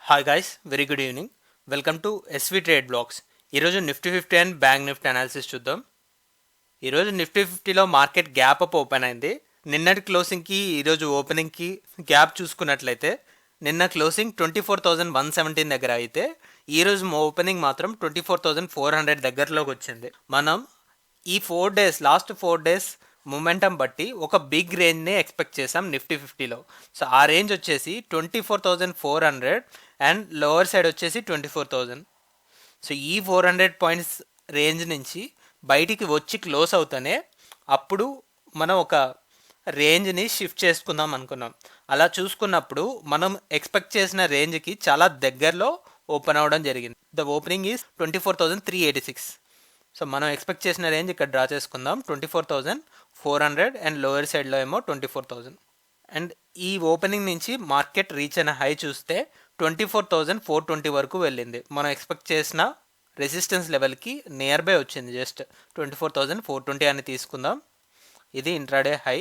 Hi guys, very good evening. Welcome to SV trade blogs. ఈరోజు Nifty 50 and bank Nifty analysis చూద్దాం. ఈరోజు నిఫ్టీ 50లో market gap up open అయింది. నిన్నటి క్లోజింగ్కి ఈరోజు ఓపెనింగ్కి గ్యాప్ చూసుకున్నట్లయితే నిన్న క్లోజింగ్ 24,117 దగ్గర అయితే ఈరోజు ఓపెనింగ్ మాత్రం 24,400 దగ్గరలోకి వచ్చింది. మనం ఈ లాస్ట్ 4 డేస్ మొమెంటం బట్టి ఒక బిగ్ రేంజ్ని ఎక్స్పెక్ట్ చేసాం నిఫ్టీ 50లో. సో ఆ రేంజ్ వచ్చేసి 24,400 అండ్ లోవర్ సైడ్ వచ్చేసి 24,000. సో ఈ 400 పాయింట్స్ రేంజ్ నుంచి బయటికి వచ్చి క్లోజ్ అవుతానే అప్పుడు మనం ఒక రేంజ్ని షిఫ్ట్ చేసుకుందాం అనుకున్నాం. అలా చూసుకున్నప్పుడు మనం ఎక్స్పెక్ట్ చేసిన రేంజ్కి చాలా దగ్గరలో ఓపెన్ అవ్వడం జరిగింది. The opening is 24,386. సో మనం ఎక్స్పెక్ట్ చేసిన రేంజ్ ఇక్కడ డ్రా చేసుకుందాం, 24,400 అండ్ లోయర్ సైడ్లో ఏమో 24,000. అండ్ ఈ ఓపెనింగ్ నుంచి మార్కెట్ రీచ్ అయిన హై చూస్తే 24,420 వరకు వెళ్ళింది. మనం ఎక్స్పెక్ట్ చేసిన రెసిస్టెన్స్ లెవెల్కి నియర్ బై వచ్చింది. జస్ట్ 24,420 అని తీసుకుందాం. ఇది ఇంట్రాడే హై.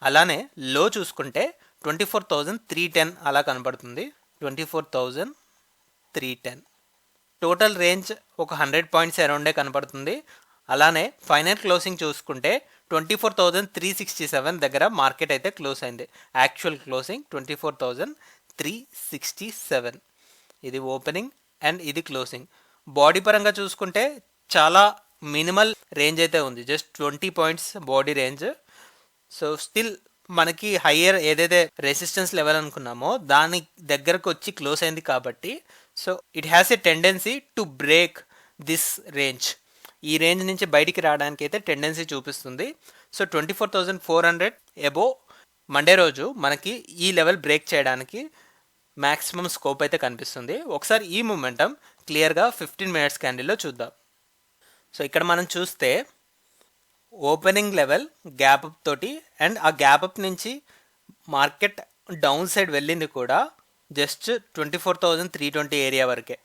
అలానే లో చూసుకుంటే 24,310 అలా కనబడుతుంది. 24,310 టోటల్ రేంజ్ ఒక 100 పాయింట్స్ అరౌండే కనపడుతుంది. అలానే ఫైనల్ క్లోజింగ్ చూసుకుంటే 24,367 దగ్గర మార్కెట్ అయితే క్లోజ్ అయింది. Actual closing 24,367. ఇది ఓపెనింగ్ అండ్ ఇది క్లోజింగ్. బాడీ పరంగా చూసుకుంటే చాలా మినిమల్ రేంజ్ అయితే ఉంది, just 20 points body range. So still మనకి హయ్యర్ ఏదైతే రెసిస్టెన్స్ లెవెల్ అనుకున్నామో దాని దగ్గరకు వచ్చి క్లోజ్ అయింది కాబట్టి so it has a tendency to break this range. ఈ రేంజ్ నుంచి బయటికి రావడానికి అయితే టెండెన్సీ చూపిస్తుంది. సో 24,400 అబోవ్ మండే రోజు మనకి ఈ లెవెల్ బ్రేక్ చేయడానికి మ్యాక్సిమం స్కోప్ అయితే కనిపిస్తుంది. ఒకసారి ఈ మూమెంటం క్లియర్గా 15 మినిట్స్ క్యాండిల్లో చూద్దాం. సో ఇక్కడ మనం చూస్తే ఓపెనింగ్ లెవెల్ గ్యాప్ అప్ తోటి అండ్ ఆ గ్యాప్ అప్ నుంచి మార్కెట్ డౌన్ సైడ్ వెళ్ళింది కూడా జస్ట్ 24,320 ఏరియా వరకే.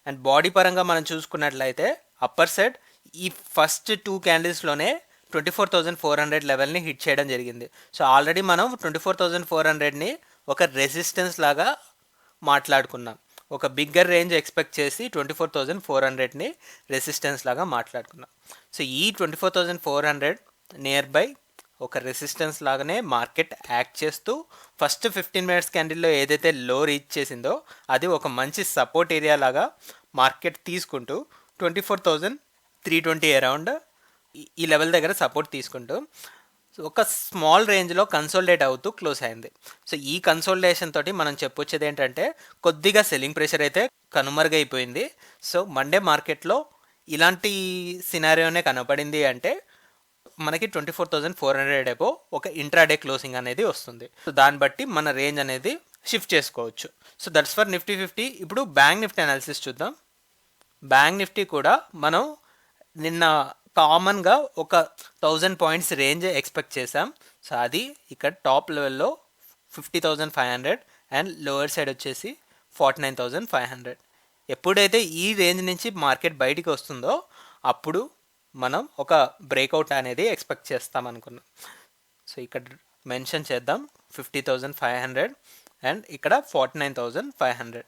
అండ్ బాడీ పరంగా మనం చూసుకున్నట్లయితే అప్పర్ సైడ్ ఈ ఫస్ట్ 2 క్యాండిల్స్లోనే 24,400 లెవెల్ని హిట్ చేయడం జరిగింది. సో ఆల్రెడీ మనం 24,400ని ఒక రెసిస్టెన్స్ లాగా మాట్లాడుకున్నాం. ఒక బిగ్గర్ రేంజ్ ఎక్స్పెక్ట్ చేసి 24,400ని రెసిస్టెన్స్ లాగా మాట్లాడుకున్నాం. సో ఈ 24,400 నియర్ బై ఒక రెసిస్టెన్స్ లాగానే మార్కెట్ యాక్ట్ చేస్తూ ఫస్ట్ 15 మినిట్స్ క్యాండిల్లో ఏదైతే లో రీచ్ చేసిందో అది ఒక మంచి సపోర్ట్ ఏరియా లాగా మార్కెట్ తీసుకుంటూ 24,320 అరౌండ్ ఈ లెవెల్ దగ్గర సపోర్ట్ తీసుకుంటూ ఒక స్మాల్ రేంజ్లో కన్సోలిడేట్ అవుతూ క్లోజ్ అయింది. సో ఈ కన్సోలిడేషన్ తోటి మనం చెప్పొచ్చేది ఏంటంటే కొద్దిగా సెల్లింగ్ ప్రెషర్ అయితే కనుమరుగైపోయింది. సో మండే మార్కెట్లో ఇలాంటి సినారియోనే కనపడింది అంటే మనకి 24,400 అబో ఒక ఇంట్రాడే క్లోజింగ్ అనేది వస్తుంది. సో దాన్ని బట్టి మన రేంజ్ అనేది షిఫ్ట్ చేసుకోవచ్చు. So that's for Nifty 50. ఇప్పుడు బ్యాంక్ నిఫ్టీ అనాలిసిస్ చూద్దాం. బ్యాంక్ నిఫ్టీ కూడా మనం నిన్న కామన్గా ఒక 1,000 పాయింట్స్ రేంజ్ ఎక్స్పెక్ట్ చేసాం. సో అది ఇక్కడ టాప్ లెవెల్లో 50,500 అండ్ లోవర్ సైడ్ వచ్చేసి 49,500. ఎప్పుడైతే ఈ రేంజ్ నుంచి మార్కెట్ బయటికి వస్తుందో అప్పుడు మనం ఒక బ్రేక్అవుట్ అనేది ఎక్స్పెక్ట్ చేస్తాం అనుకున్నాం. సో ఇక్కడ మెన్షన్ చేద్దాం 50,500 అండ్ ఇక్కడ 49,500.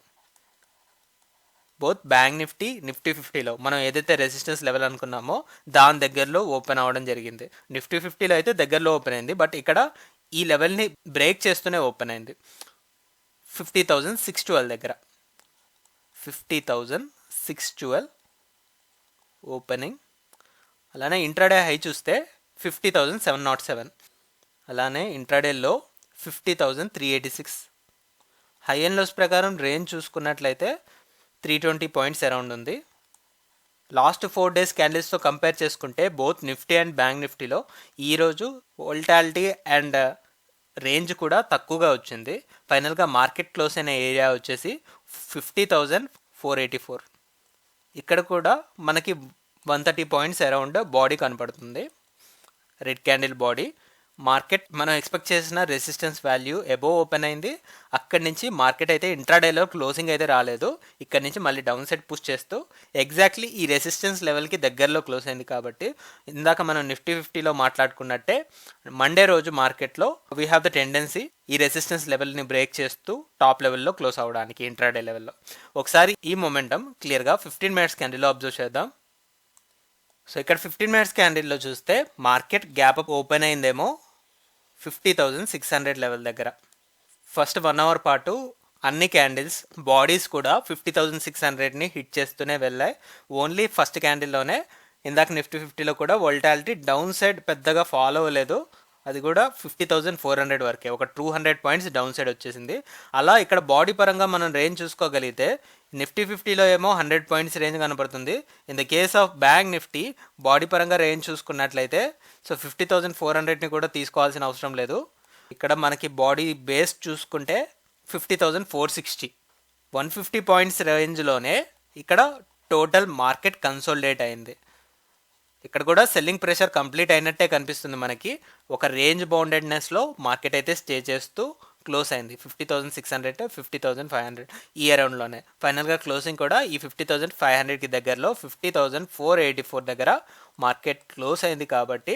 బోత్ బ్యాంక్ నిఫ్టీ 50లో మనం ఏదైతే రెసిస్టెన్స్ లెవెల్ అనుకున్నామో దాని దగ్గరలో ఓపెన్ అవ్వడం జరిగింది. నిఫ్టీ 50లో అయితే దగ్గరలో ఓపెన్ అయింది, బట్ ఇక్కడ ఈ లెవెల్ని బ్రేక్ చేస్తూనే ఓపెన్ అయింది 50,612 దగ్గర. 50,612 ఓపెనింగ్. అలానే ఇంట్రాడే హై చూస్తే 50,707. అలానే ఇంట్రాడేలో 50,386. హై అండ్ లోస్ ప్రకారం రేంజ్ చూసుకున్నట్లయితే 320 పాయింట్స్ అరౌండ్ ఉంది. లాస్ట్ 4 డేస్ క్యాండిల్స్తో కంపేర్ చేసుకుంటే బోత్ నిఫ్టీ అండ్ బ్యాంక్ నిఫ్టీలో ఈరోజు వోల్టాలిటీ అండ్ రేంజ్ కూడా తక్కువగా వచ్చింది. ఫైనల్గా మార్కెట్ క్లోజ్ అయిన ఏరియా వచ్చేసి 50,484. ఇక్కడ కూడా మనకి 130 పాయింట్స్ అరౌండ్ బాడీ కనపడుతుంది, రెడ్ క్యాండిల్ బాడీ. మార్కెట్ మనం ఎక్స్పెక్ట్ చేసిన రెసిస్టెన్స్ వాల్యూ అబోవ్ ఓపెన్ అయింది. అక్కడి నుంచి మార్కెట్ అయితే ఇంట్రాడేలో క్లోజింగ్ అయితే రాలేదు. ఇక్కడ నుంచి మళ్ళీ డౌన్ సైడ్ పుష్ చేస్తూ ఎగ్జాక్ట్లీ ఈ రెసిస్టెన్స్ లెవెల్కి దగ్గరలో క్లోజ్ అయింది. కాబట్టి ఇందాక మనం నిఫ్టీ 50లో మాట్లాడుకున్నట్టే మండే రోజు మార్కెట్లో వీ హ్యావ్ ద టెండెన్సీ ఈ రెసిస్టెన్స్ లెవెల్ని బ్రేక్ చేస్తూ టాప్ లెవెల్లో క్లోజ్ అవ్వడానికి ఇంట్రాడే లెవెల్లో. ఒకసారి ఈ మొమెంటం క్లియర్గా 15 మినిట్స్ క్యాండిల్లో అబ్జర్వ్ చేద్దాం. సో ఇక్కడ 15 మినిట్స్ క్యాండిల్లో చూస్తే మార్కెట్ గ్యాప్ అప్ ఓపెన్ అయిందేమో 50,600 లెవెల్ దగ్గర. ఫస్ట్ 1 అవర్ పాటు అన్ని క్యాండిల్స్ బాడీస్ కూడా 50,600ని హిట్ చేస్తూనే వెళ్ళాయి. ఓన్లీ ఫస్ట్ క్యాండిల్లోనే ఇందాక నిఫ్టీ 50లో కూడా వోల్టాలిటీ డౌన్ సైడ్ పెద్దగా ఫాలో అవ్వలేదు. అది కూడా 50,400 వరకే, ఒక 200 పాయింట్స్ డౌన్ సైడ్ వచ్చేసింది. అలా ఇక్కడ బాడీ పరంగా మనం రేంజ్ చూసుకోగలిగితే నిఫ్టీ 50లో ఏమో 100 పాయింట్స్ రేంజ్ కనపడుతుంది. In the case of bank Nifty body పరంగా రేంజ్ చూసుకున్నట్లయితే సో 50,400ని కూడా తీసుకోవాల్సిన అవసరం లేదు. ఇక్కడ మనకి బాడీ బేస్ చూసుకుంటే 50,460, 150 పాయింట్స్ రేంజ్లోనే ఇక్కడ టోటల్ మార్కెట్ కన్సోలిడేట్ అయింది. ఇక్కడ కూడా సెల్లింగ్ ప్రెషర్ కంప్లీట్ అయినట్టే కనిపిస్తుంది మనకి. ఒక రేంజ్ బౌండెడ్నెస్లో మార్కెట్ అయితే స్టే చేస్తూ క్లోజ్ అయింది 50,600 50,500 ఈ అరౌండ్లోనే. ఫైనల్గా క్లోజింగ్ కూడా ఈ 50,500కి దగ్గరలో 50,484 దగ్గర మార్కెట్ క్లోజ్ అయింది. కాబట్టి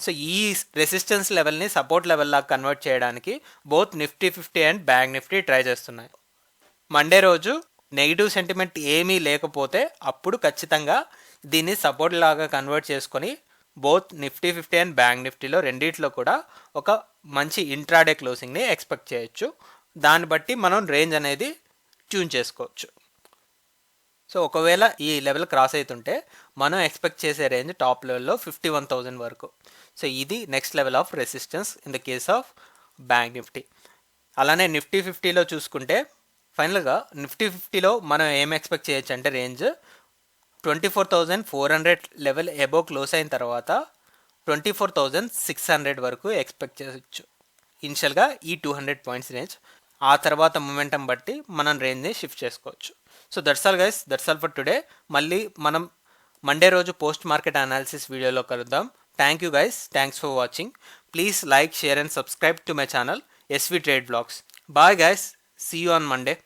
సో ఈ రెసిస్టెన్స్ లెవెల్ని సపోర్ట్ లెవెల్లా కన్వర్ట్ చేయడానికి both Nifty 50 and bank Nifty try చేస్తున్నాయి. మండే రోజు నెగిటివ్ సెంటిమెంట్ ఏమీ లేకపోతే అప్పుడు ఖచ్చితంగా దీన్ని సపోర్ట్ లాగా కన్వర్ట్ చేసుకొని బోత్ నిఫ్టీ 50 అండ్ బ్యాంక్ నిఫ్టీలో రెండిట్లో కూడా ఒక మంచి ఇంట్రాడే క్లోజింగ్ని ఎక్స్పెక్ట్ చేయొచ్చు. దాన్ని బట్టి మనం రేంజ్ అనేది ట్యూన్ చేసుకోవచ్చు. సో ఒకవేళ ఈ లెవెల్ క్రాస్ అవుతుంటే మనం ఎక్స్పెక్ట్ చేసే రేంజ్ టాప్ లెవెల్లో 51,000 వరకు. సో ఇది next level of resistance in the case of bank Nifty. అలానే నిఫ్టీ 50లో చూసుకుంటే ఫైనల్గా నిఫ్టీ 50లో మనం ఏం ఎక్స్పెక్ట్ చేయొచ్చు అంటే రేంజ్ 24,400 లెవెల్ ఎబో క్లోజ్ అయిన తర్వాత 24,600 వరకు ఎక్స్పెక్ట్ చేయొచ్చు ఇనిషియల్గా ఈ 200 పాయింట్స్ రేంజ్. ఆ తర్వాత మొమెంటం బట్టి మనం రేంజ్ని షిఫ్ట్ చేసుకోవచ్చు. So that's all guys, that's all for today. మళ్ళీ మనం మండే రోజు పోస్ట్ మార్కెట్ అనాలిసిస్ వీడియోలో కలుద్దాం. Thank you guys, thanks for watching. Please like, share and subscribe to my channel SV trade blogs. Bye guys, see you on Monday.